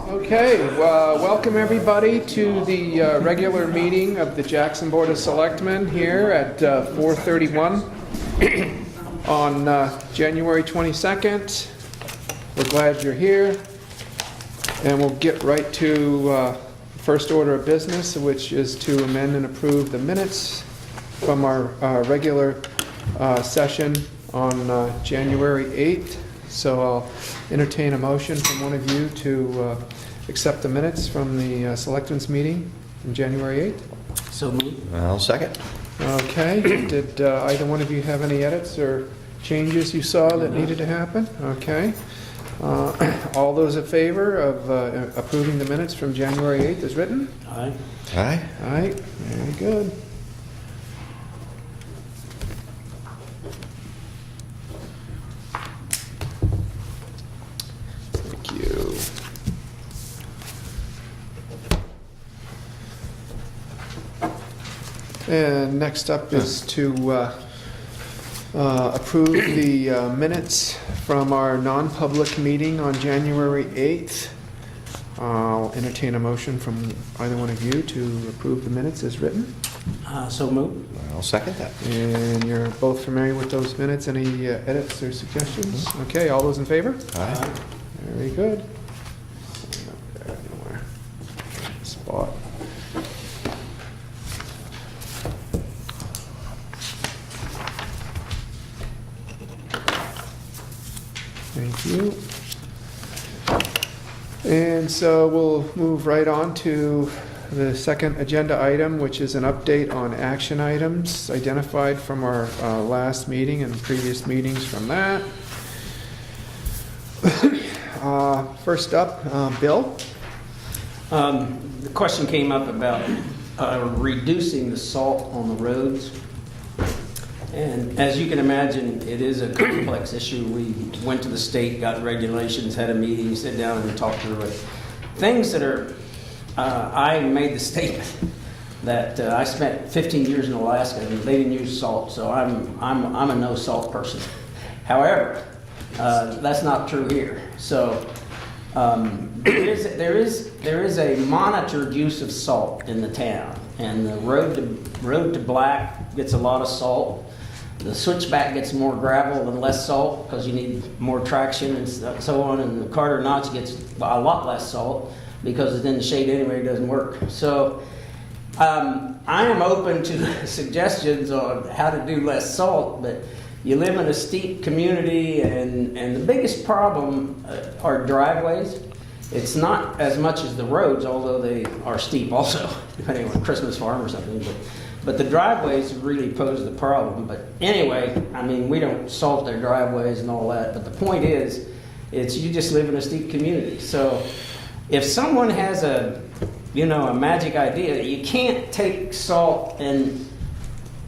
Okay, welcome everybody to the regular meeting of the Jackson Board of Selectmen here at 4:31 on January 22nd. We're glad you're here, and we'll get right to the first order of business, which is to amend and approve the minutes from our regular session on January 8th. So I'll entertain a motion from one of you to accept the minutes from the Selectmen's meeting on January 8th. So moved. I'll second. Okay. Did either one of you have any edits or changes you saw that needed to happen? Okay. All those in favor of approving the minutes from January 8th as written? Aye. Aye. Aye. Very good. Thank you. And next up is to approve the minutes from our non-public meeting on January 8th. I'll entertain a motion from either one of you to approve the minutes as written. So moved. I'll second that. And you're both familiar with those minutes. Any edits or suggestions? Okay, all those in favor? Aye. Very good. Not there anywhere. Spot. Thank you. And so we'll move right on to the second agenda item, which is an update on action items identified from our last meeting and previous meetings from that. First up, Bill. The question came up about reducing the salt on the roads. And as you can imagine, it is a complex issue. We went to the state, got regulations, had a meeting, sit down and talked through it. Things that are, I made the statement that I spent 15 years in Alaska and they didn't use salt, so I'm a no salt person. However, that's not true here. So there is a monitored use of salt in the town, and the road to Black gets a lot of salt. The switchback gets more gravel and less salt because you need more traction and so on. And the Carter Notch gets a lot less salt because it's in the shade anyway, it doesn't work. So I am open to suggestions on how to do less salt, but you live in a steep community, and the biggest problem are driveways. It's not as much as the roads, although they are steep also, depending on Christmas farm or something. But the driveways really pose the problem. But anyway, I mean, we don't salt their driveways and all that. But the point is, you just live in a steep community. So if someone has a magic idea, you can't take salt and,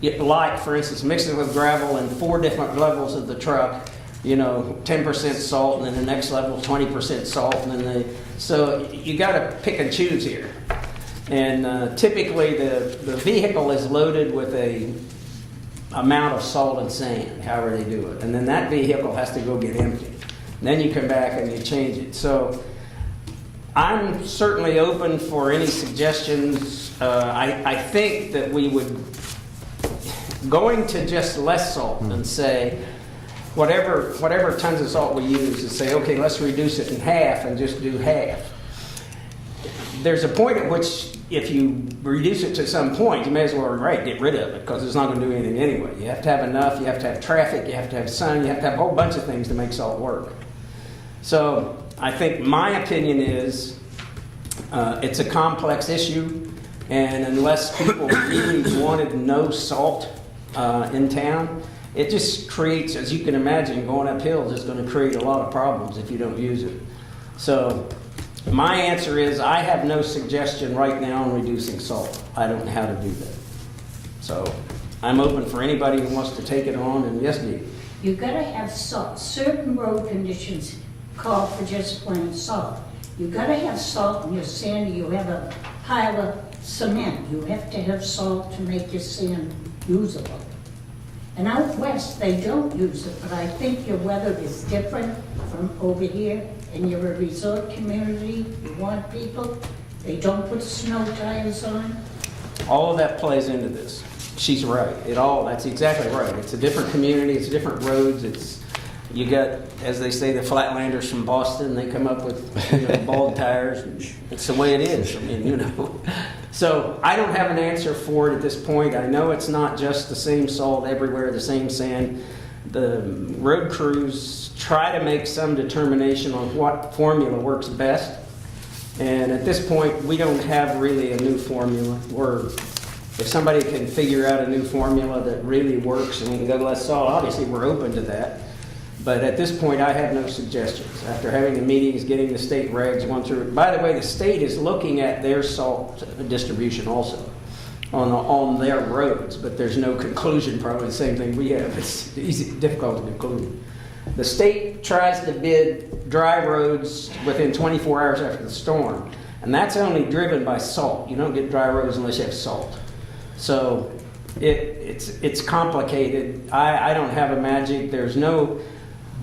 for instance, mix it with gravel in 4 different levels of the truck. 10% salt, and then the next level 20% salt, and then so you got to pick and choose here. And typically the vehicle is loaded with a amount of salt and sand, however they do it, and then that vehicle has to go get empty. And then you come back and you change it. So I'm certainly open for any suggestions. I think that we would going to just less salt and say, whatever tons of salt we use, and say, okay, let's reduce it in half and just do half. There's a point at which, if you reduce it to some point, you may as well get rid of it, because it's not going to do anything anyway. You have to have enough, you have to have traffic, you have to have sun, you have to have a whole bunch of things to make salt work. So I think my opinion is it's a complex issue, and unless people really wanted no salt in town, it just creates, as you can imagine, going up hills is going to create a lot of problems if you don't use it. So my answer is I have no suggestion right now on reducing salt. I don't know how to do that. So I'm open for anybody who wants to take it on, and yes, Dee. You've got to have salt. Certain road conditions call for just plain salt. You've got to have salt in your sand. You have a pile of cement. You have to have salt to make your sand usable. And out west, they don't use it, but I think your weather is different from over here, and you're a resort community, you want people, they don't put snow tires on. All of that plays into this. She's right. That's exactly right. It's a different community, it's different roads, you got, as they say, the Flatlanders from Boston, they come up with, bald tires, and it's the way it is, So I don't have an answer for it at this point. I know it's not just the same salt everywhere, the same sand. The road crews try to make some determination on what formula works best. And at this point, we don't have really a new formula. If somebody can figure out a new formula that really works and we can go less salt, obviously we're open to that. But at this point, I have no suggestions. After having the meetings, getting the state regs, one through. By the way, the state is looking at their salt distribution also on their roads, but there's no conclusion. Probably the same thing we have. It's difficult to conclude. The state tries to bid dry roads within 24 hours after the storm, and that's only driven by salt. You don't get dry roads unless you have salt. So it's complicated. I don't have a magic. There's no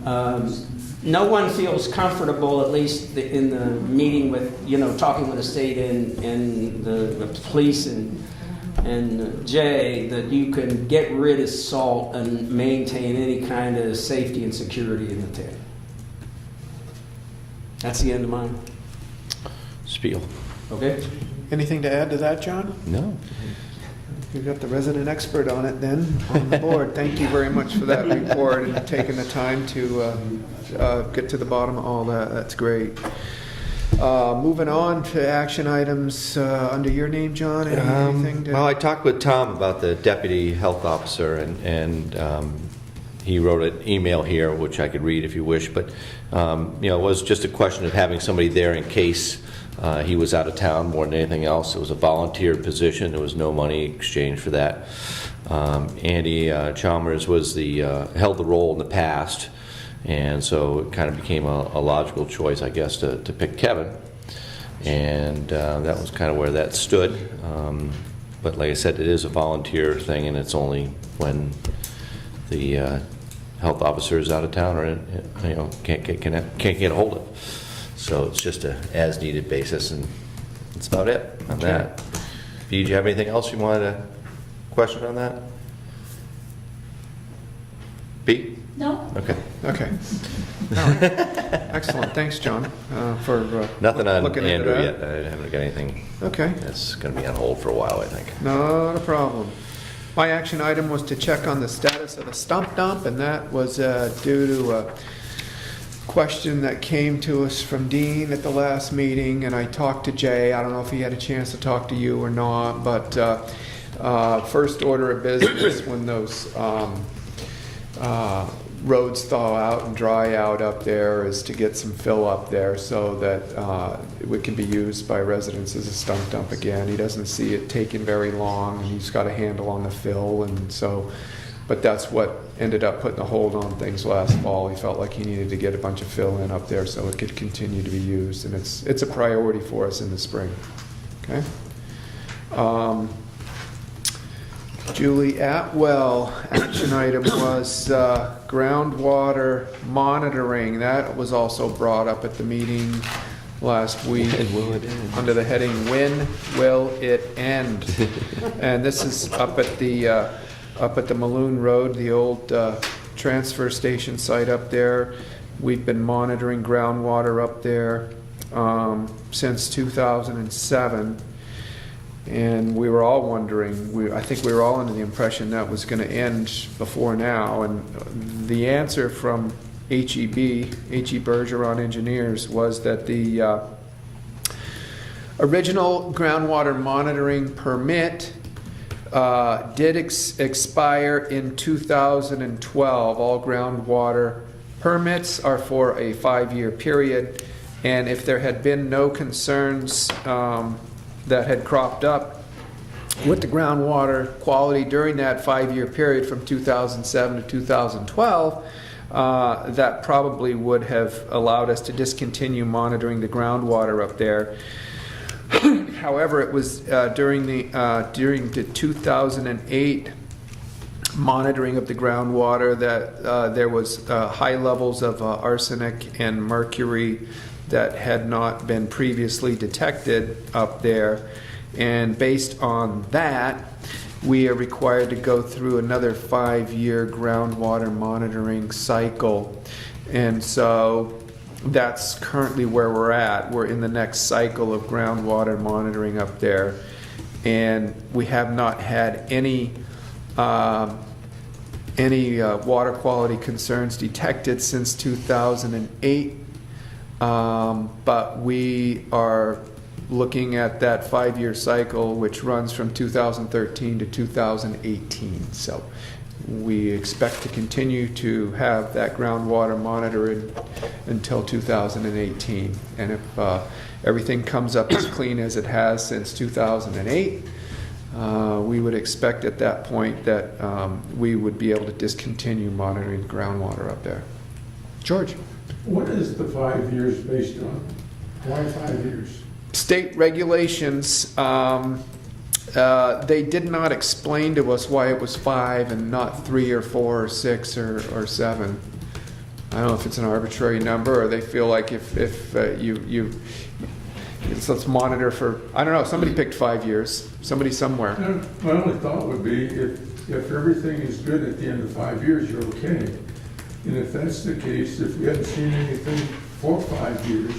one feels comfortable, at least in the meeting with, talking with the state and the police and Jay, that you can get rid of salt and maintain any kind of safety and security in the town. That's the end of mine. Spiel. Okay? Anything to add to that, John? No. You've got the resident expert on it then, on the board. Thank you very much for that report and taking the time to get to the bottom of all that. That's great. Moving on to action items under your name, John. Anything to... Well, I talked with Tom about the deputy health officer, and he wrote an email here, which I could read if you wish. But it was just a question of having somebody there in case he was out of town more than anything else. It was a volunteer position. There was no money exchanged for that. Andy Chalmers held the role in the past, and so it kind of became a logical choice, I guess, to pick Kevin. And that was kind of where that stood. But like I said, it is a volunteer thing, and it's only when the health officer is out of town or can't get a hold of. So it's just a as-needed basis, and that's about it on that. Did you have anything else you wanted to question on that? Pete? No? Okay. Okay. All right. Excellent. Thanks, John, for Nothing on looking into Andrew that. yet. I haven't got anything. Okay. That's going to be on hold for a while, I think. Not a problem. My action item was to check on the status of the stump dump, and that was due to a question that came to us from Dean at the last meeting, and I talked to Jay. I don't know if he had a chance to talk to you or not, but first order of business when those roads thaw out and dry out up there is to get some fill up there so that it can be used by residents as a stump dump again. He doesn't see it taking very long, and he's got a handle on the fill, and so, but that's what ended up putting a hold on things last fall. He felt like he needed to get a bunch of fill in up there so it could continue to be used, and it's a priority for us in the spring. Okay. Julie Atwell, action item was groundwater monitoring. That was also brought up at the meeting last week. When will it end? Under the heading, when will it end? And this is up at the Maloon Road, the old transfer station site up there. We've been monitoring groundwater up there since 2007. And we were all wondering, I think we were all under the impression that was going to end before now. And the answer from HEB, H.E. Bergeron Engineers, was that the original groundwater monitoring permit did expire in 2012. All groundwater permits are for a 5-year period. And if there had been no concerns that had cropped up with the groundwater quality during that 5-year period from 2007 to 2012, that probably would have allowed us to discontinue monitoring the groundwater up there. However, it was during the 2008 monitoring of the groundwater, that there was high levels of arsenic and mercury that had not been previously detected up there. And based on that, we are required to go through another 5-year groundwater monitoring cycle. And so that's currently where we're at. We're in the next cycle of groundwater monitoring up there. And we have not had any water quality concerns detected since 2008. But we are looking at that 5-year cycle, which runs from 2013 to 2018. So we expect to continue to have that groundwater monitored until 2018. And if everything comes up as clean as it has since 2008, we would expect at that point that we would be able to discontinue monitoring groundwater up there. George? What is the 5 years based on? Why 5 years? State regulations, they did not explain to us why it was 5 and not 3 or 4 or 6 or 7. I don't know if it's an arbitrary number, or they feel like if let's monitor for, I don't know, somebody picked 5 years, somebody somewhere. My only thought would be if everything is good at the end of 5 years, you're okay. And if that's the case, if we haven't seen anything for 5 years,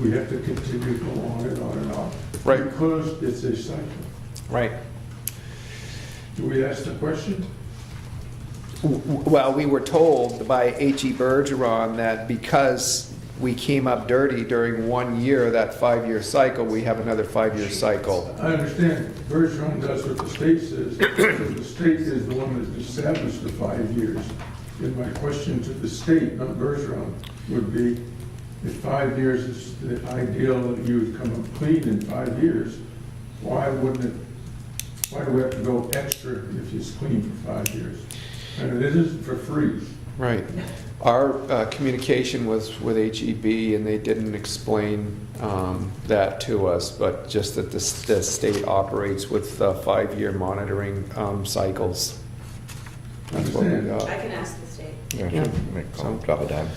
we have to continue to go on and on and on. Right. Because it's a cycle. Right. Do we ask the question? Well, we were told by H.E. Bergeron that because we came up dirty during 1 year, that 5-year cycle, we have another 5-year cycle. I understand Bergeron does what the state says. The state is the one that established the 5 years. And my question to the state, not Bergeron, would be, if 5 years is the ideal that you would come up clean in 5 years, why do we have to go extra if it's clean for 5 years? And it isn't for free. Right. Our communication was with HEB, and they didn't explain that to us, but just that the state operates with 5-year monitoring cycles. That's what we Understand. got. I can ask the state. Yeah, so drop a dime.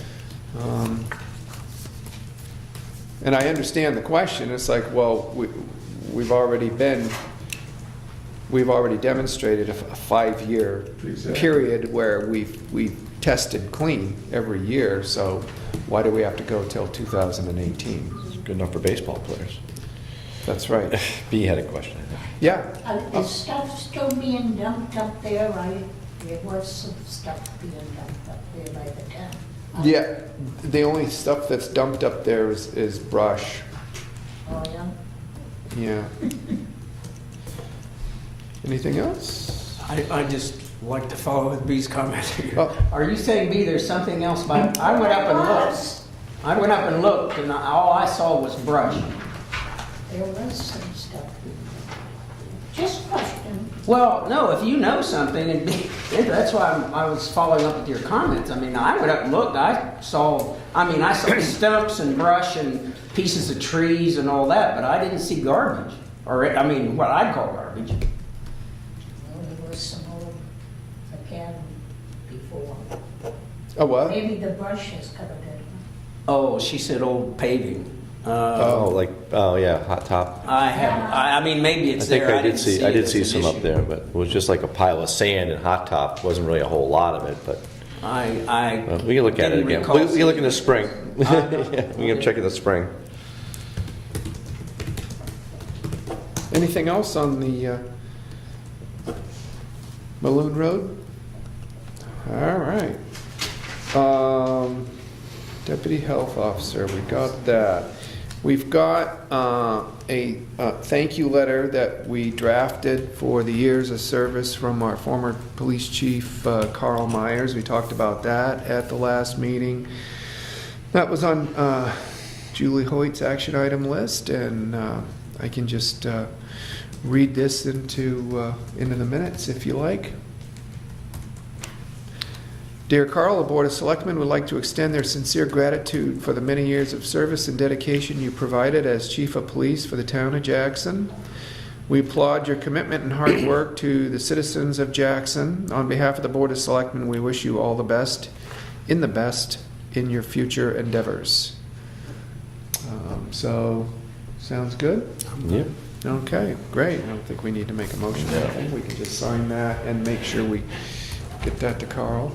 And I understand the question. It's like, well, we've already demonstrated a 5-year Exactly. period where we've tested clean every year. So why do we have to go till 2018? It's good enough for baseball players. That's right. B had a question, I think. Yeah. Is stuff still being dumped up there? There was some stuff being dumped up there by the town. Yeah. The only stuff that's dumped up there is brush. Oh, yeah? Yeah. Anything else? I just like to follow with B's comment here. Oh. Are you saying, B, there's something else by, I went up and looked. I went up and looked, and all I saw was brush. There was some stuff. Just question. Well, no, if you know something, and that's why I was following up with your comments. I mean, I went up and looked. I saw stumps and brush and pieces of trees and all that, but I didn't see garbage, or what I'd call garbage. Well, there was some old academy before. Oh, what? Maybe the brush has covered it. Oh, she said old paving. Yeah, hot top. Maybe I it's think there. I did see It's an some up issue. there, but it was just like a pile of sand and hot top. Wasn't really a whole lot of it, but we can look at it didn't again. recall We can look in the seeing spring. Yeah, we can check in the spring. Anything else on the Maloon Road? All right. Deputy Health Officer, we got that. We've got a thank you letter that we drafted for the years of service from our former police chief, Carl Myers. We talked about that at the last meeting. That was on Julie Hoyt's action item list, and I can just read this into the minutes if you like. Dear Carl, the Board of Selectmen would like to extend their sincere gratitude for the many years of service and dedication you provided as Chief of Police for the town of Jackson. We applaud your commitment and hard work to the citizens of Jackson. On behalf of the Board of Selectmen, we wish you all the best in your future endeavors. So, sounds good? Yep. Okay, great. I don't think we need to make a motion. I think we can just sign that and make sure we get that to Carl.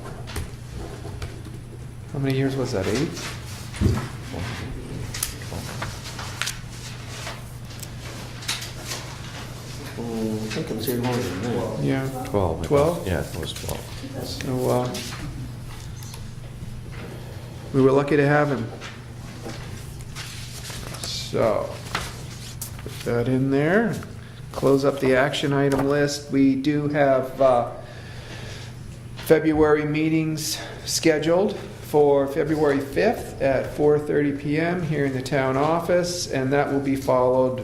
How many years was that, 8? I think it was here longer than that. Yeah. 12. 12? Yeah, it was 12. So, we were lucky to have him. So, put that in there. Close up the action item list. We do have February meetings scheduled for February 5th at 4:30 PM here in the town office, and that will be followed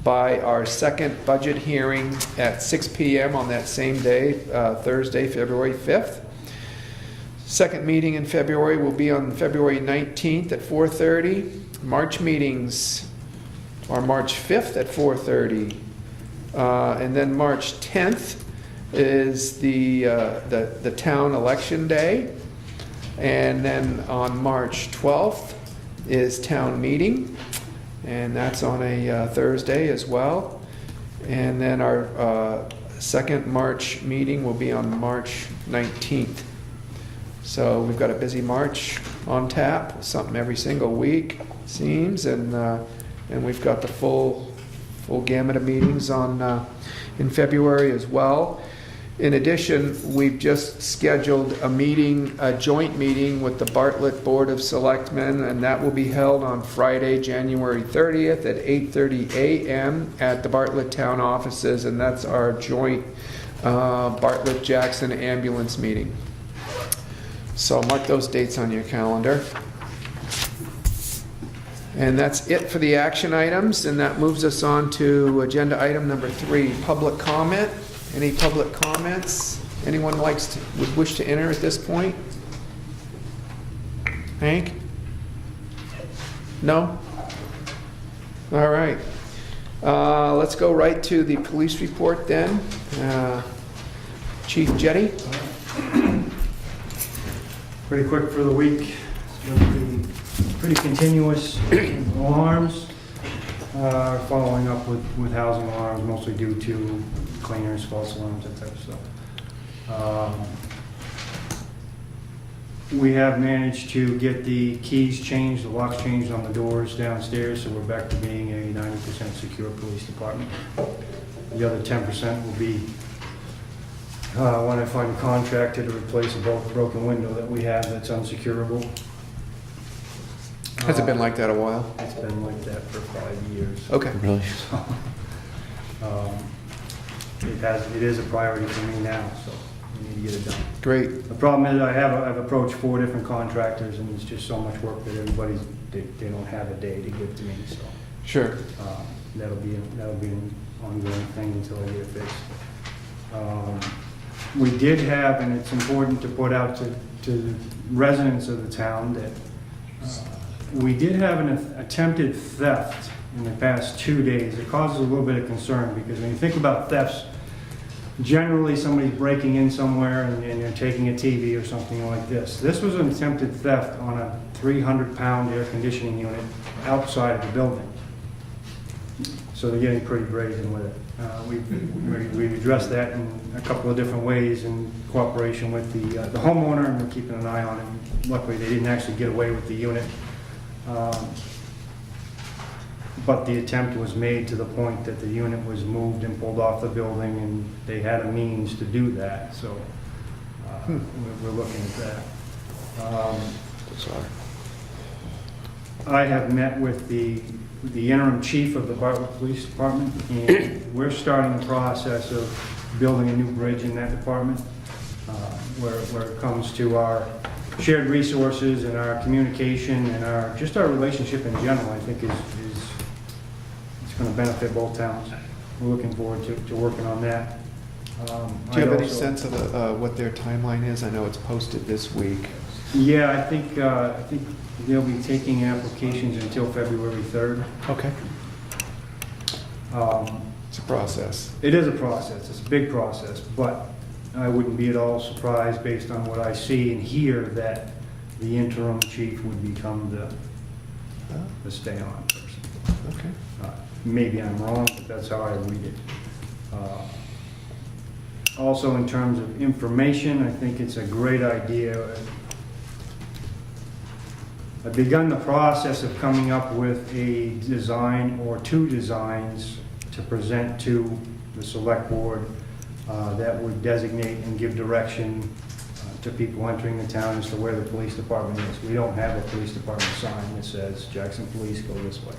by our second budget hearing at 6 PM on that same day, Thursday, February 5th. Second meeting in February will be on February 19th at 4:30. March meetings are March 5th at 4:30. And then March 10th is the town election day. And then on March 12th is town meeting, and that's on a Thursday as well. And then our second March meeting will be on March 19th. So we've got a busy March on tap, something every single week, seems, and we've got the full gamut of meetings on in February as well. In addition, we've just scheduled a joint meeting with the Bartlett Board of Selectmen, and that will be held on Friday, January 30th at 8:30 a.m. at the Bartlett Town offices, and that's our joint Bartlett-Jackson ambulance meeting. So mark those dates on your calendar. And that's it for the action items, and that moves us on to agenda item number 3, public comment. Any public comments? Anyone would wish to enter at this point? Hank? No? All right. Let's go right to the police report then. Chief Jetty? Pretty quick for the week. It's going to be pretty continuous alarms. Following up with housing alarms, mostly due to cleaners, false alarms, that type of stuff. We have managed to get the keys changed, the locks changed on the doors downstairs, so we're back to being a 90% secure police department. The other 10% will be when I find a contractor to replace a broken window that we have that's unsecurable. Has it been like that a while? It's been like that for 5 years. Okay. Really? It is a priority for me now, so we need to get it done. Great. The problem is I've approached 4 different contractors, and it's just so much work that they don't have a day to give to me, so. Sure. That'll be an ongoing thing until I get it fixed. We did have, and it's important to put out to the residents of the town that we did have an attempted theft in the past 2 days. It causes a little bit of concern because when you think about thefts, generally somebody's breaking in somewhere and they're taking a TV or something like this. This was an attempted theft on a 300-pound air conditioning unit outside of the building. So they're getting pretty brazen with it. We've addressed that in a couple of different ways in cooperation with the homeowner, and we're keeping an eye on it. Luckily, they didn't actually get away with the unit. But the attempt was made to the point that the unit was moved and pulled off the building, and they had a means to do that. So we're looking at that. Sorry. I have met with the interim chief of the Bartlett Police Department, and we're starting the process of building a new bridge in that department, where it comes to our shared resources and our communication and our relationship in general. I think is it's going to benefit both towns. We're looking forward to working on that. Do you have any sense of what their timeline is? I know it's posted this week. Yeah, I think they'll be taking applications until February 3rd. Okay. It's a process. It is a process, it's a big process, but I wouldn't be at all surprised based on what I see and hear that the interim chief would become the stay-on person. Okay. Maybe I'm wrong, but that's how I read it. Also, in terms of information, I think it's a great idea. I've begun the process of coming up with a design or two designs to present to the select board that would designate and give direction to people entering the town as to where the police department is. We don't have a police department sign that says Jackson Police, go this way.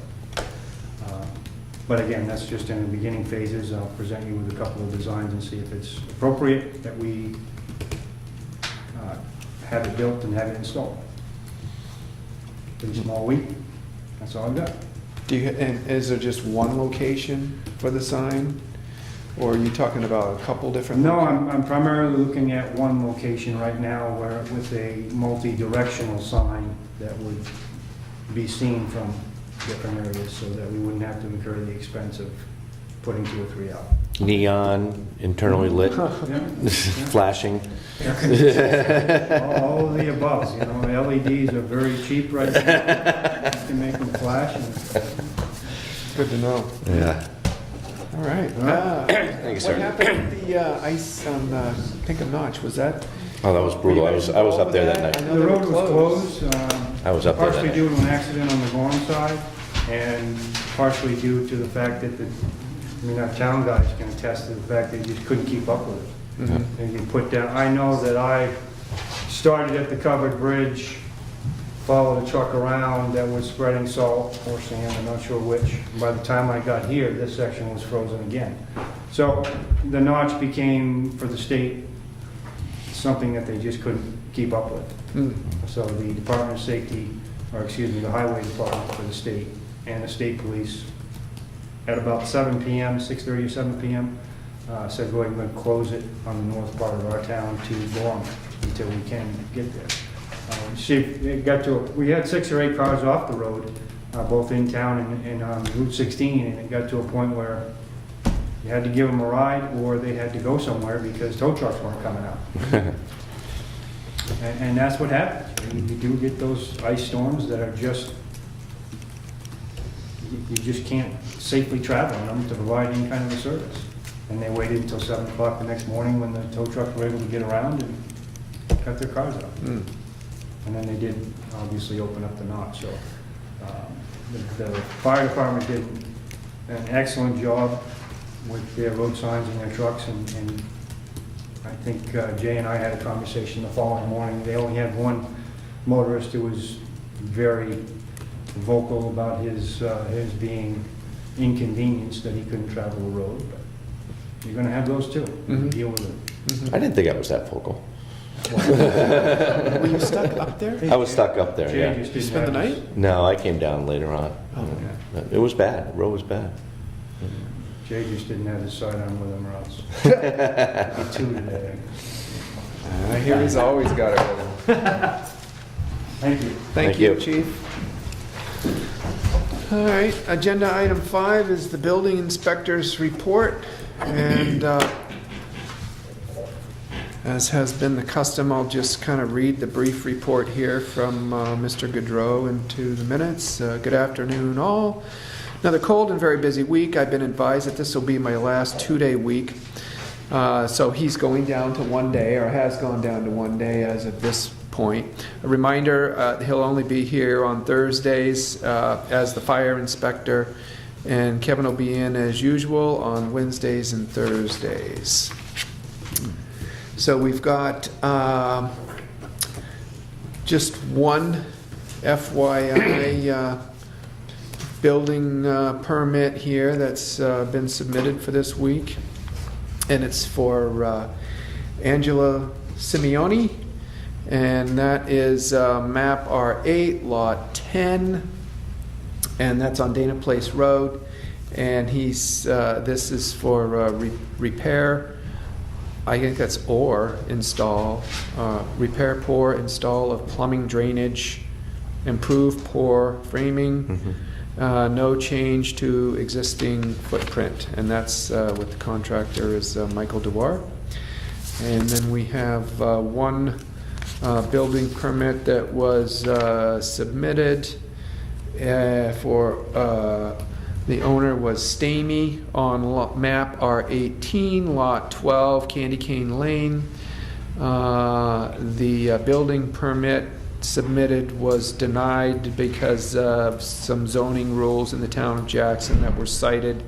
But again, that's just in the beginning phases. I'll present you with a couple of designs and see if it's appropriate that we have it built and have it installed. Pretty small week. That's all I've got. And is there just one location for the sign? Or are you talking about a couple different? No, I'm primarily looking at one location right now where with a multi-directional sign that would be seen from different areas so that we wouldn't have to incur the expense of putting 2 or 3 out. Neon, internally lit, Yeah. flashing. All of the above, you know, LEDs are very cheap right now. You can make them flash. Good to know. Yeah. All right. Thank you, sir. What happened with the ice on Pinkham Notch? Was that? Oh, that was brutal. I was up there that I night. know The they were road was closed. I was up there that Partially night. due to an accident on the Gorham side, and partially due to the fact that our town guys can attest to the fact that you just couldn't keep up with it. Mhm. And you put down, I know that I started at the covered bridge, followed a truck around that was spreading salt or sand, I'm not sure which. And by the time I got here, this section was frozen again. So the notch became, for the state, something that they just couldn't keep up with. Mm. So the Department of Safety, or excuse me, the Highway Department for the state and the state police, at about 7 p.m., 6:30 or 7 p.m., said, go ahead and close it on the north part of our town to Gorham until we can get there. See, it got to, we had 6 or 8 cars off the road, both in town and on Route 16, and it got to a point where you had to give them a ride or they had to go somewhere because tow trucks weren't coming out. And that's what happens. You do get those ice storms that are just, you just can't safely travel in them to provide any kind of a service. And they waited until 7 o'clock the next morning when the tow trucks were able to get around and cut their cars out. Mm. And then they did obviously open up the notch. So the fire department did an excellent job with their road signs and their trucks, and I think Jay and I had a conversation the following morning. They only had one motorist who was very vocal about his being inconvenienced that he couldn't travel the road. But you're going to have those too. Mhm. Deal with it. I didn't think I was that vocal. Were you stuck up there? I was stuck up there, Jay yeah. just You didn't spend the have his- night? No, I came down later on. Oh, yeah. It was bad. The road was bad. Jay just didn't have his sidearm with him or else. It'd be 2 today. I hear he's always got it with him. Thank you. Thank Thank you, you. Chief. All right, agenda item 5 is the building inspector's report. And as has been the custom, I'll just kind of read the brief report here from Mr. Gaudreau into the minutes. Good afternoon, all. Another cold and very busy week. I've been advised that this will be my last 2-day week. So he's going down to 1 day, or has gone down to 1 day as of this point. A reminder, he'll only be here on Thursdays as the fire inspector, and Kevin will be in as usual on Wednesdays and Thursdays. So we've got just one FYI building permit here that's been submitted for this week, and it's for Angela Simeone, and that is map R8, lot 10, and that's on Dana Place Road, and he's this is for repair. I think that's or install, repair, pour, install of plumbing, drainage, improve, pour, framing, no change to existing footprint, and that's what the contractor is Michael Dewar. And then we have one building permit that was submitted for, the owner was Stamey on map R18, lot 12, Candy Cane Lane. The building permit submitted was denied because of some zoning rules in the town of Jackson that were cited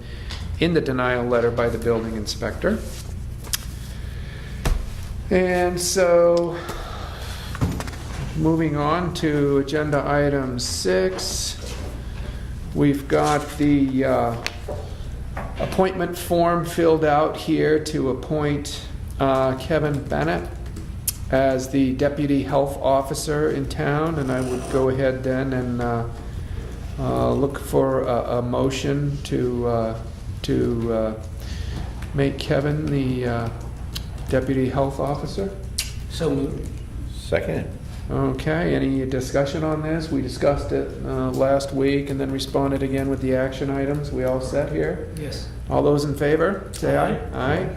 in the denial letter by the building inspector. And so, moving on to agenda item 6, we've got the appointment form filled out here to appoint Kevin Bennett as the Deputy Health Officer in town, and I would go ahead then and look for a motion to make Kevin the Deputy Health Officer. So moved. Second. Okay, any discussion on this? We discussed it last week and then responded again with the action items. We all set here? Yes. All those in favor, say aye. Aye.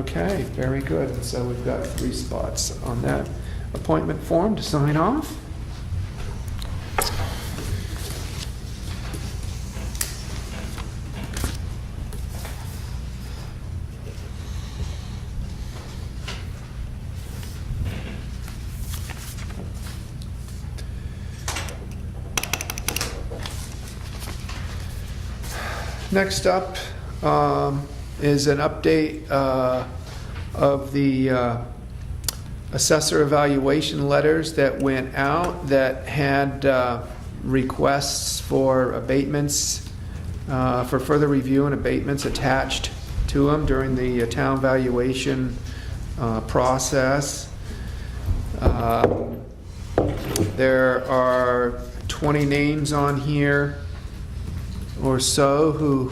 Okay, very good. And so we've got 3 spots on that appointment form to sign off. Next up is an update of the assessor evaluation letters that went out that had requests for abatements, for further review and abatements attached to them during the town valuation process. There are 20 names on here or so who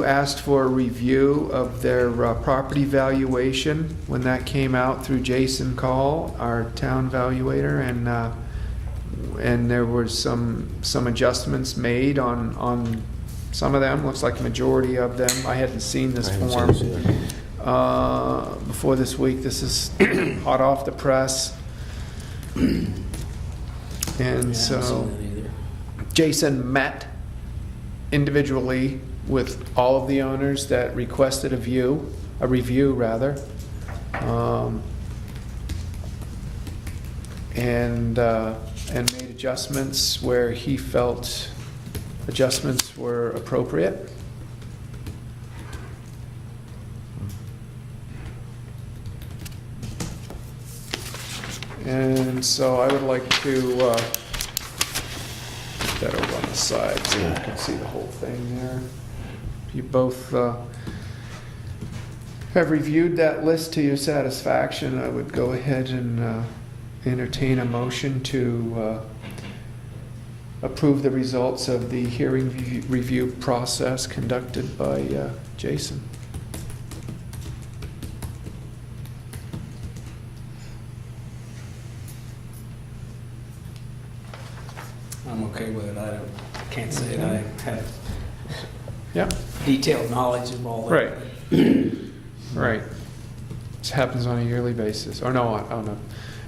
asked for a review of their property valuation when that came out through Jason Call, our town valuator, and there were some adjustments made on some of them. Looks like a majority of them. I hadn't seen this form before this week. This is hot off the press, and so Jason met individually with all of the owners that requested a review rather, and made adjustments where he felt adjustments were appropriate. And so I would like to put that over on the side so you can see the whole thing there. You both have reviewed that list to your satisfaction. I would go ahead and entertain a motion to approve the results of the hearing review process conducted by Jason. I'm okay with it. I can't say that I have Yeah, detailed knowledge of all that. right. Right. This happens on a yearly basis, or no, on a,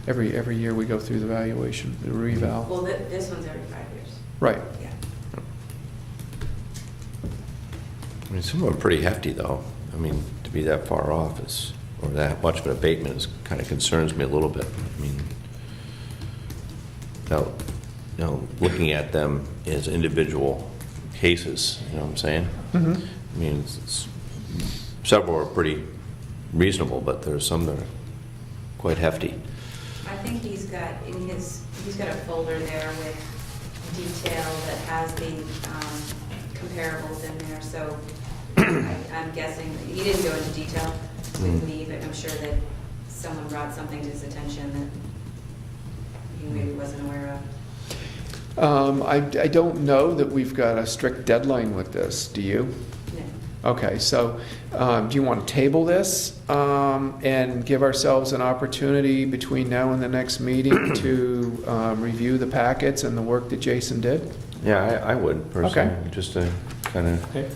every year we go through the valuation, the reval. Well, this one's every 5 years. Right. Yeah. I mean, some of them are pretty hefty, though. I mean, to be that far off is, or that much of an abatement is, kind of concerns me a little bit. I mean, now, looking at them as individual cases, you know what I'm saying? Mm-hmm. I mean, several are pretty reasonable, but there's some that are quite hefty. I think he's got a folder there with detail that has the comparables in there, so I'm guessing, he didn't go into detail with me, but I'm sure that someone brought something to his attention that he maybe wasn't aware of. I don't know that we've got a strict deadline with this, do you? No. Okay, so do you want to table this and give ourselves an opportunity between now and the next meeting to review the packets and the work that Jason did? Yeah, I would personally, just to kind of, Okay.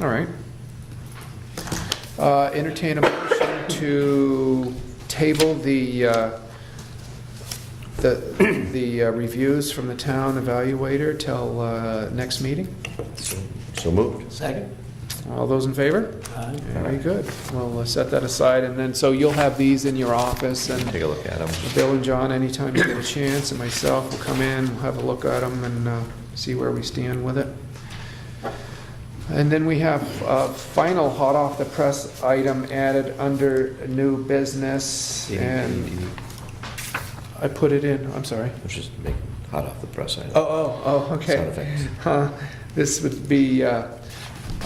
All right. Entertain a motion to table the reviews from the town evaluator till next meeting. so moved. Second? All those in favor? Aye. Very good. We'll set that aside, and then, so you'll have these in your office, and Take a look at them. Bill and John, anytime you get a chance, and myself will come in, we'll have a look at them and see where we stand with it. And then we have a final hot-off-the-press item added under new business, and I put it in, I'm sorry. Let's just make hot off the press item. Oh, okay. Sound effects. This would be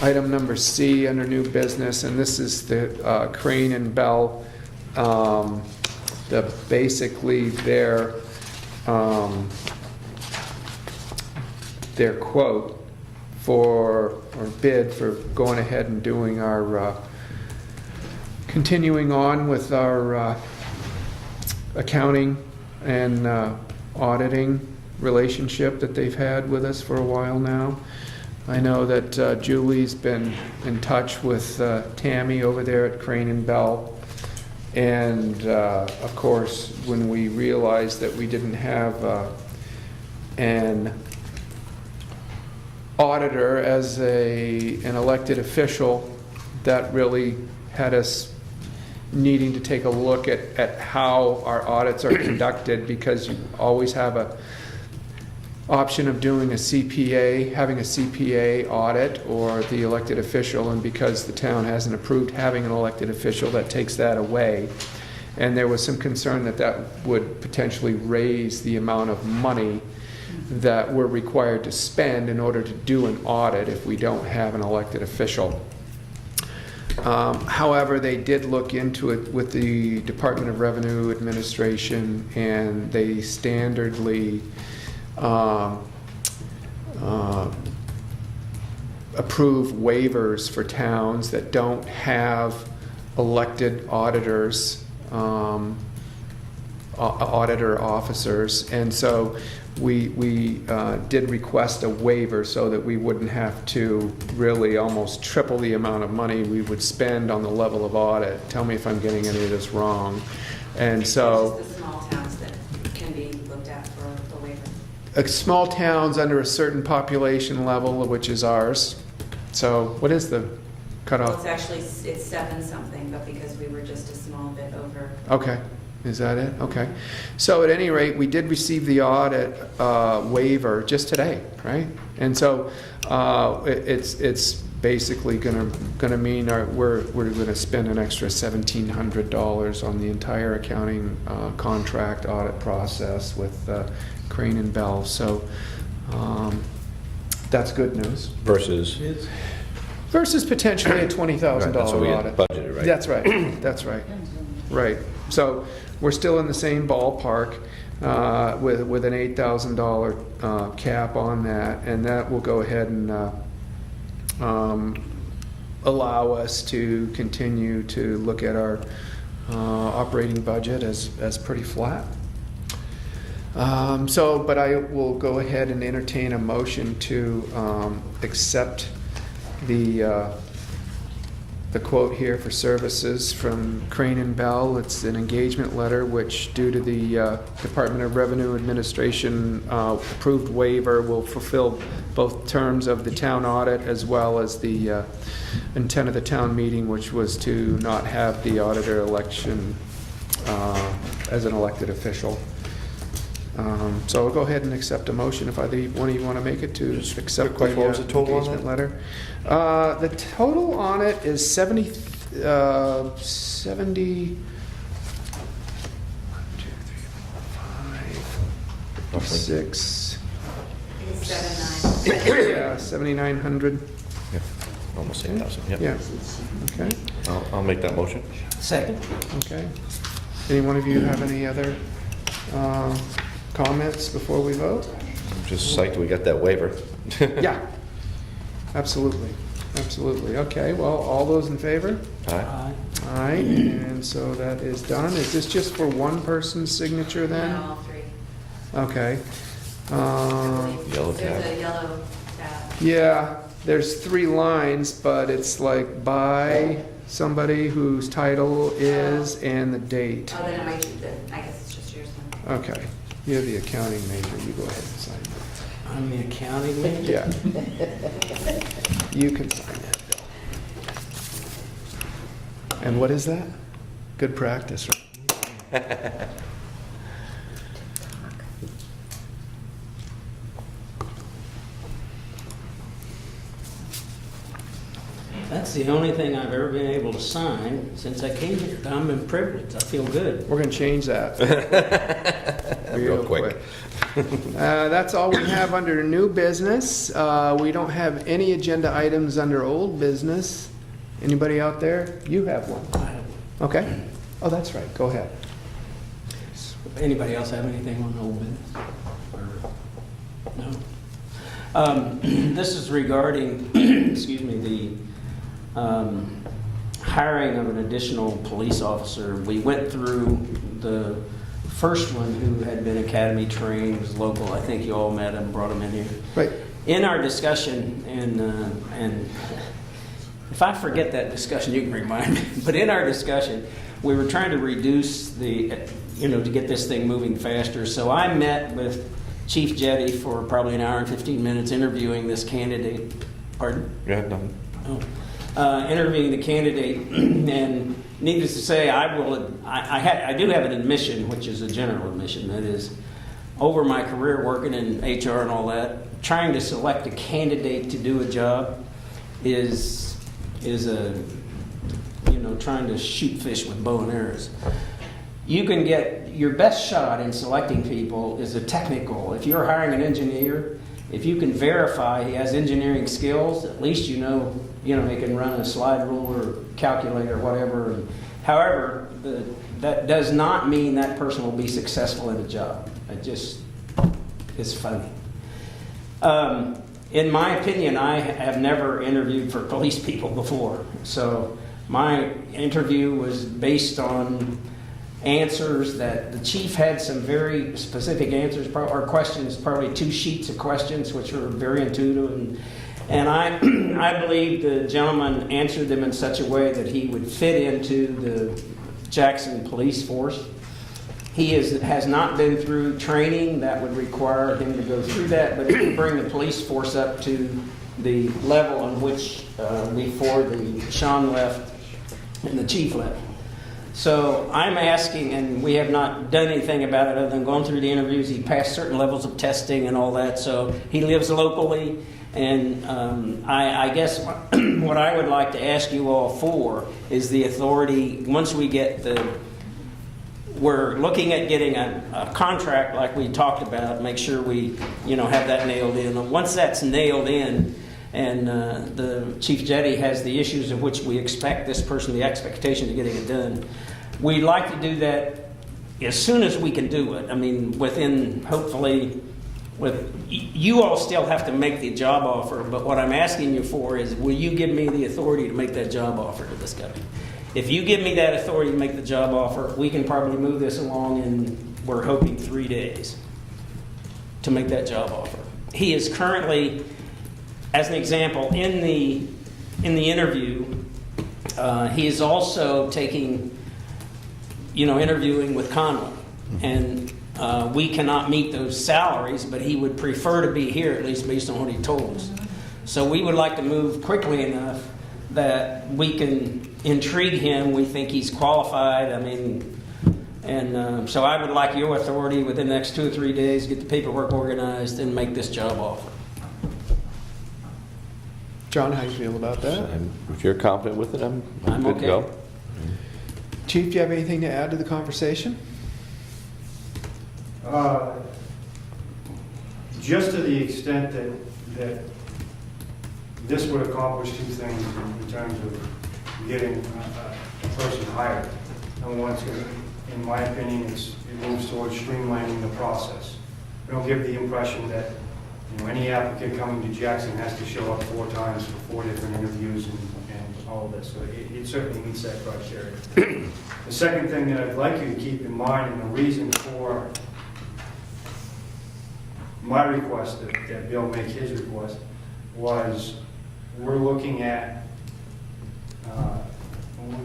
item number C under new business, and this is the Crane and Bell, basically their quote for, or bid for going ahead and doing our, continuing on with our accounting and auditing relationship that they've had with us for a while now. I know that Julie's been in touch with Tammy over there at Crane and Bell. And of course, when we realized that we didn't have an auditor as an elected official, that really had us needing to take a look at how our audits are conducted, because you always have a option of doing a CPA, having a CPA audit, or the elected official, and because the town hasn't approved having an elected official, that takes that away. And there was some concern that that would potentially raise the amount of money that we're required to spend in order to do an audit if we don't have an elected official. However, they did look into it with the Department of Revenue Administration, and they standardly approve waivers for towns that don't have elected auditors, auditor officers. And so we did request a waiver so that we wouldn't have to really almost triple the amount of money we would spend on the level of audit. Tell me if I'm getting any of this wrong. And so It's just the small towns that can be looked at for the waiver. small towns under a certain population level, which is ours. So what is the Well, cutoff? it's actually, it's 7 something, but because we were just a small bit over. Okay, is that it? Okay. So at any rate, we did receive the audit waiver just today, right? And so it's basically gonna mean we're gonna spend an extra $1,700 on the entire accounting contract audit process with Crane and Bell. So that's good news. Versus potentially a $20,000 Right, that's what we had audit. budgeted, right? That's right, that's right. Right. So we're still in the same ballpark with an $8,000 cap on that, and that will go ahead and allow us to continue to look at our operating budget as pretty flat. But I will go ahead and entertain a motion to accept the quote here for services from Crane and Bell. It's an engagement letter which, due to the Department of Revenue Administration approved waiver, will fulfill both terms of the town audit as well as the intent of the town meeting, which was to not have the auditor election as an elected official. So I'll go ahead and accept a motion if either one of you want to make it to accept quick, what was the total on engagement that? letter. The total on it is 70, 1, 2, 3, 4, 5, 6, It's 7.9. yeah, 7,900. Yeah, almost 8,000, yep. Yeah, okay, I'll make that motion. Second? okay. Any one of you have any other comments before we vote? I'm just psyched we got that waiver. Yeah, absolutely. absolutely. Okay, well, all those in favor? All right. Aye, and so that is done. Is this just for one person's signature then? No, all three. Okay. Yellow There's tab. a yellow tab. Yeah, there's 3 lines, but it's like by somebody whose title is and the date. Oh, then it might be I guess it's just yours then. Okay, you're the accounting major, you go ahead and sign that. I'm the accounting major. Yeah. You can sign that, Bill. And what is that? Good practice, right? That's the only thing I've ever been able to sign since I came here. I'm privileged. I feel good. We're gonna change that. Real quick. That's all we have under new business. We don't have any agenda items under old business. Anybody out there? You have one. Okay. Oh, that's right. Go ahead. Anybody else have anything on old business? No? This is regarding, excuse me, the hiring of an additional police officer. We went through the first one who had been academy trained, was local. I think you all met him, brought him in here. Right. In our discussion, and if I forget that discussion, you can remind me. But in our discussion, we were trying to reduce the, to get this thing moving faster. So I met with Chief Jetty for probably an hour and 15 minutes interviewing this candidate. Pardon? Go ahead, no. Interviewing the candidate, and needless to say, I do have an admission, which is a general admission. That is, over my career working in HR and all that, trying to select a candidate to do a job is trying to shoot fish with bow and arrows. You can get your best shot in selecting people is a technical. If you're hiring an engineer, if you can verify he has engineering skills, at least you know he can run a slide rule or calculator or whatever. However, that does not mean that person will be successful in a job. It just is funny. In my opinion, I have never interviewed for police people before. So my interview was based on answers that the chief had some very specific answers or questions, probably 2 sheets of questions, which were very intuitive. And I believe the gentleman answered them in such a way that he would fit into the Jackson police force. He has not been through training that would require him to go through that, but he can bring the police force up to the level on which before Sean left and the chief left. So I'm asking, and we have not done anything about it other than going through the interviews. He passed certain levels of testing and all that, so he lives locally. And I guess what I would like to ask you all for is the authority, once we get we're looking at getting a contract like we talked about, make sure we have that nailed in. And once that's nailed in, and the Chief Jetty has the issues of which we expect this person, the expectation of getting it done, we'd like to do that as soon as we can do it. I mean, within, hopefully, you all still have to make the job offer, but what I'm asking you for is, will you give me the authority to make that job offer to this guy? If you give me that authority to make the job offer, we can probably move this along in, we're hoping, 3 days to make that job offer. He is currently, as an example, in the interview, he is also taking, interviewing with Conway. And we cannot meet those salaries, but he would prefer to be here, at least based on what he told us. So we would like to move quickly enough that we can intrigue him. We think he's qualified. So I would like your authority within the next 2 or 3 days, get the paperwork organized, and make this job offer. John, how do you feel about that? If you're confident with it, I'm I'm good okay. to go. Chief, do you have anything to add to the conversation? Just to the extent that this would accomplish 2 things in terms of getting a person hired. Number one, in my opinion, it moves towards streamlining the process. We don't give the impression that any applicant coming to Jackson has to show up 4 times for 4 different interviews and all of this, so it certainly meets that criteria. The second thing that I'd like you to keep in mind, and the reason for my request, that Bill make his request, was we're looking at,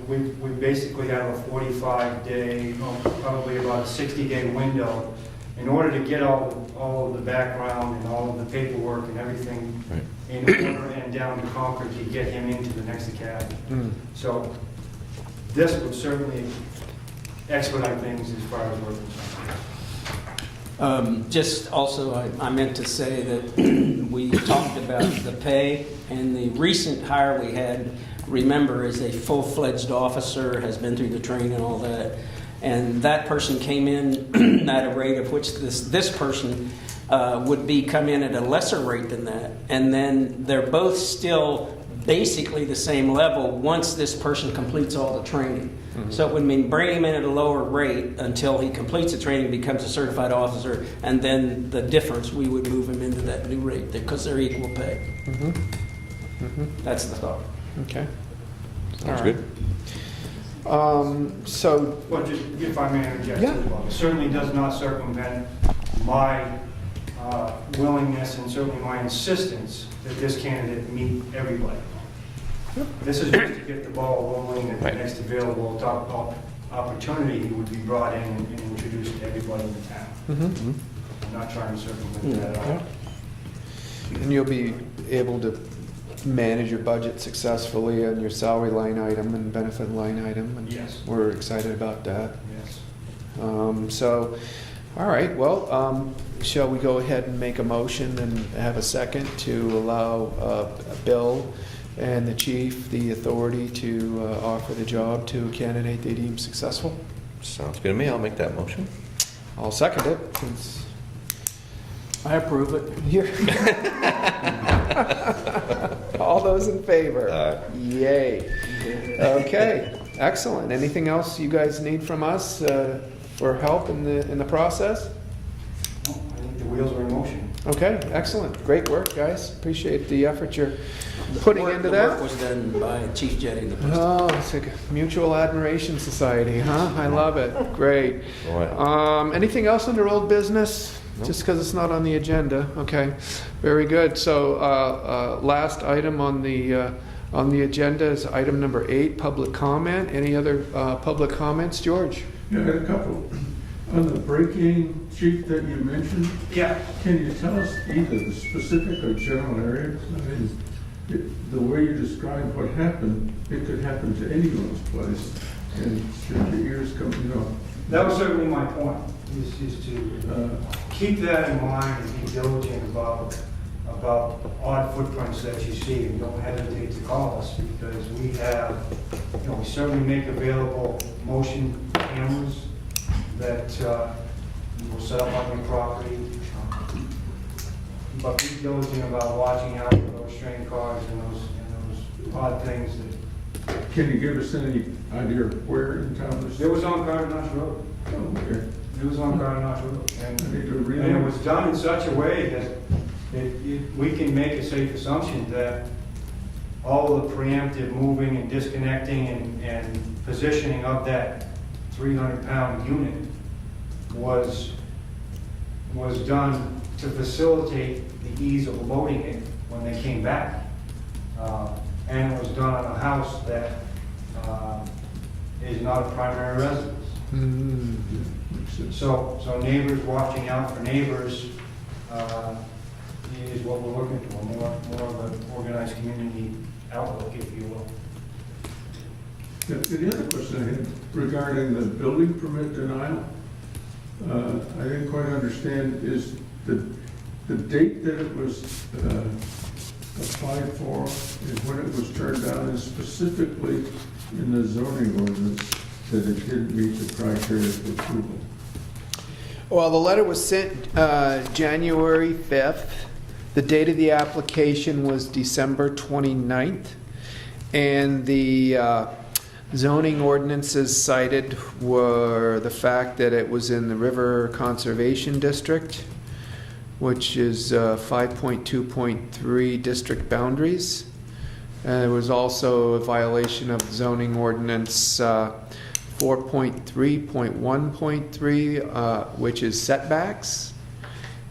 we basically have a 45-day, probably about a 60-day window in order to get all of the background and all of the paperwork and everything Right. in order and down to Concord to get him into the next academy. So this would certainly expedite things as far as we're concerned. Just also, I meant to say that we talked about the pay, and the recent hire we had, remember, is a full-fledged officer, has been through the training and all that. And that person came in at a rate of which this person would come in at a lesser rate than that. And then they're both still basically the same level once this person completes all the training. So it would mean bring him in at a lower rate until he completes the training, becomes a certified officer, and then the difference, we would move him into that new rate because they're equal pay. That's the thought. Okay. Sounds All good. So, Well, just if I may interject, Yeah. as well, it certainly does not circumvent my willingness and certainly my insistence that this candidate meet everybody. This is just to get the ball rolling, and the Right. next available opportunity he would be brought in and introduced to everybody in the town. I'm not trying to circumvent that at all. and you'll be able to manage your budget successfully on your salary line item and benefit line item. And Yes. we're excited about that. Yes. So, all right, well, shall we go ahead and make a motion and have a second to allow Bill and the chief the authority to offer the job to a candidate they deem successful? Sounds good to me. I'll make that motion. I'll second it, since I approve it. you're... All those in favor? Aye. Yay. Okay, excellent. Anything else you guys need from us for help in the process? Well, I think the wheels are in motion. Okay, excellent. Great work, guys. Appreciate the effort you're putting into The work that. was done by Chief Jetty. The person. Oh, it's a mutual admiration society, huh? I love it. Great. Boy. Anything else under old business? Just because it's not on the agenda. Okay, very good. So last item on the agenda is item number 8, public comment. Any other public comments, George? Yeah, I had a couple. On the break-in, chief, that you mentioned, Yeah. can you tell us either the specific or general area? I mean, the way you described what happened, it could happen to anyone's place. And should your ears come, That was certainly my point, is to keep that in mind and be diligent about odd footprints that you see, and don't hesitate to call us, because we have, we certainly make available motion cameras that we'll set up on your property. But be diligent about watching out for those strange cars and those odd things that. Can you give us any idea of where in town this? It was on Garden Notch Road. Oh, okay. It was on Garden Notch Road. I need to read And it it. was done in such a way that we can make a safe assumption that all of the preemptive moving and disconnecting and positioning of that 300-pound unit was done to facilitate the ease of loading it when they came back. And it was done on a house that is not a primary residence. So neighbors, watching out for neighbors is what we're looking for, more of an organized community outlook, if you will. The other question I had regarding the building permit denial, I didn't quite understand, is the date that it was applied for and when it was turned down, is specifically in the zoning ordinance that it didn't meet the criteria for approval. Well, the letter was sent January 5th. The date of the application was December 29th. And the zoning ordinances cited were the fact that it was in the River Conservation District, which is 5.2.3 district boundaries. And there was also a violation of zoning ordinance 4.3.1.3, which is setbacks.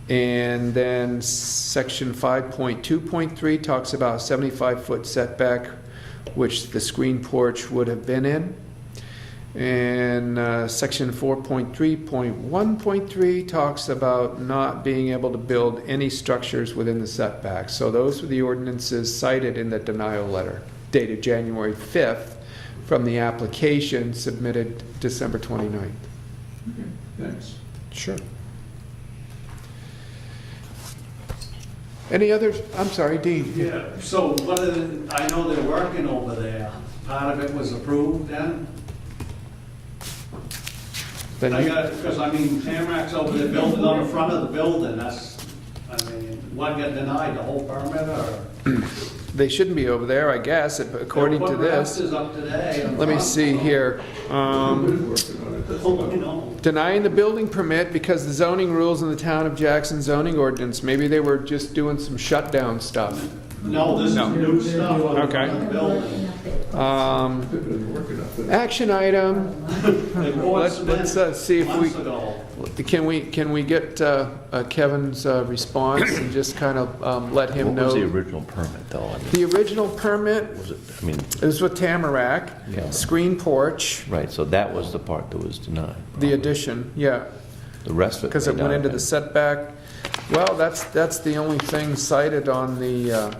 And then section 5.2.3 talks about 75-foot setback, which the screen porch would have been in. And section 4.3.1.3 talks about not being able to build any structures within the setback. So those were the ordinances cited in the denial letter dated January 5th from the application submitted December 29th. Okay, thanks. Sure. Any others? I'm sorry, Dean. Yeah, so what are the, I know they're working over there. Part of it was approved then? Then I you- got, because I mean, Tamarack's over there building on the front of the building, that's, I mean, what got denied, the whole permit or? They shouldn't be over there, I guess, according to They put this. rafters up today. on Let me front, see so- here. Nobody's working on it, that's Oh, about- you know. Denying the building permit because the zoning rules in the town of Jackson zoning ordinance. Maybe they were just doing some shutdown stuff. No, this is No. new stuff on the Okay. front of the building. They've been working up there. Action item. They poured Let's cement see if months ago. can we get Kevin's response and just kind of let him What was the know. original permit, though? I mean, The original permit was it, I mean, is with Tamarack, Yeah. screen porch, right, so that was the part that was denied. the addition, yeah. The rest of it. Because they it went into denied. the setback. Well, that's the only thing cited on the,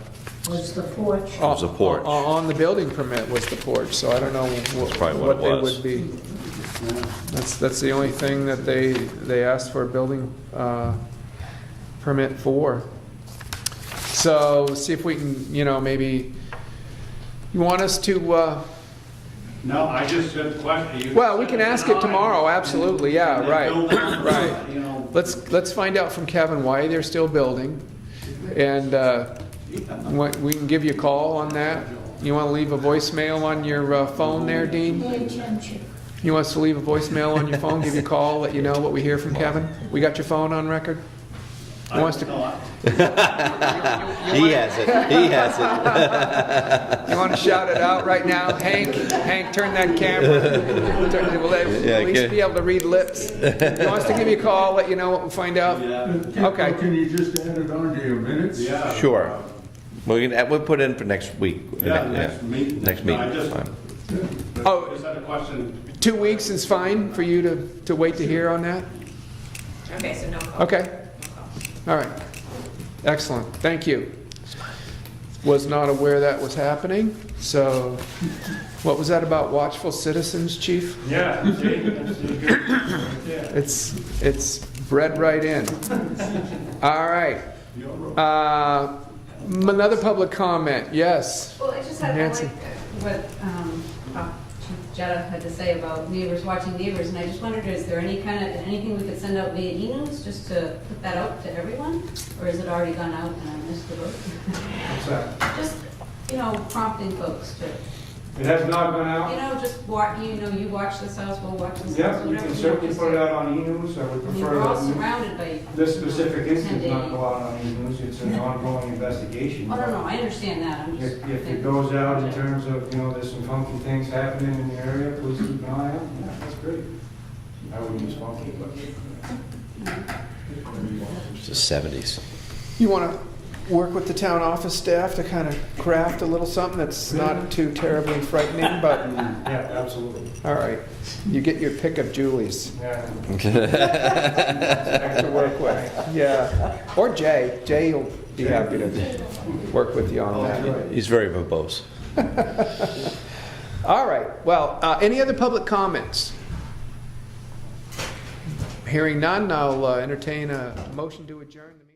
Was the porch. was a porch. On the building permit was the porch, so I don't know probably what what it they was. would be. That's the only thing that they asked for a building permit for. So see if we can, maybe, you want us to, No, I just had a question. You well, we said can ask it denied, tomorrow, absolutely, yeah, and they right, build on the right. front, you know. Let's find out from Kevin why they're still building, and we can give you a call on that. You want to leave a voicemail on your phone there, Dean? Pay attention. You want us to leave a voicemail on your phone, give you a call, let you know what we hear from Kevin? We got your phone on record? He wants to, No, I- He has it, he has it. you want to shout it out right now? Hank, turn that camera. Will they Yeah, at least okay. be able to read lips? He wants to give you a call, let you know what we find out? Yeah, Okay. Can you just add it on to your minutes? yeah. Sure. We'll put it in for next week. Yeah, next meeting. Next meeting, I just- fine. Oh, Just had a question. 2 weeks is fine for you to wait to hear on that? Okay, so no call. Okay, No call. all right. Excellent, thank you. Was not aware that was happening, so what was that about watchful citizens, chief? Yeah, see, that's good. Yeah. It's bred right in. All right. Another public comment, yes. Well, I just had, I Nancy. like what Chief Jetta had to say about neighbors watching neighbors, and I just wondered, is there anything we could send out via e-news just to put that out to everyone? Or is it already gone out and I missed the vote? What's that? Just, prompting folks to, It has not gone out? just watch, you watch this house, we'll watch this house. Yeah, we whatever, can certainly just- put it out on e-news, I would I mean, prefer we're all that surrounded by. this specific instance not 10-day. go out on e-news, it's an ongoing investigation. Oh, no, I understand that, I'm just. If it goes out in terms of, there's some funky things happening in the area, please keep an eye out, yeah, that's great. I wouldn't use funky, but. It's the 70s. You want to work with the town office staff to kind of craft a little something that's not too terribly frightening, but, Yeah, absolutely. all right. You get your pick of Julie's Yeah. to work with. Yeah, or Jay. Jay will be happy to work with you on that. He's very verbose. All right, well, any other public comments? Hearing none, I'll entertain a motion to adjourn the meeting.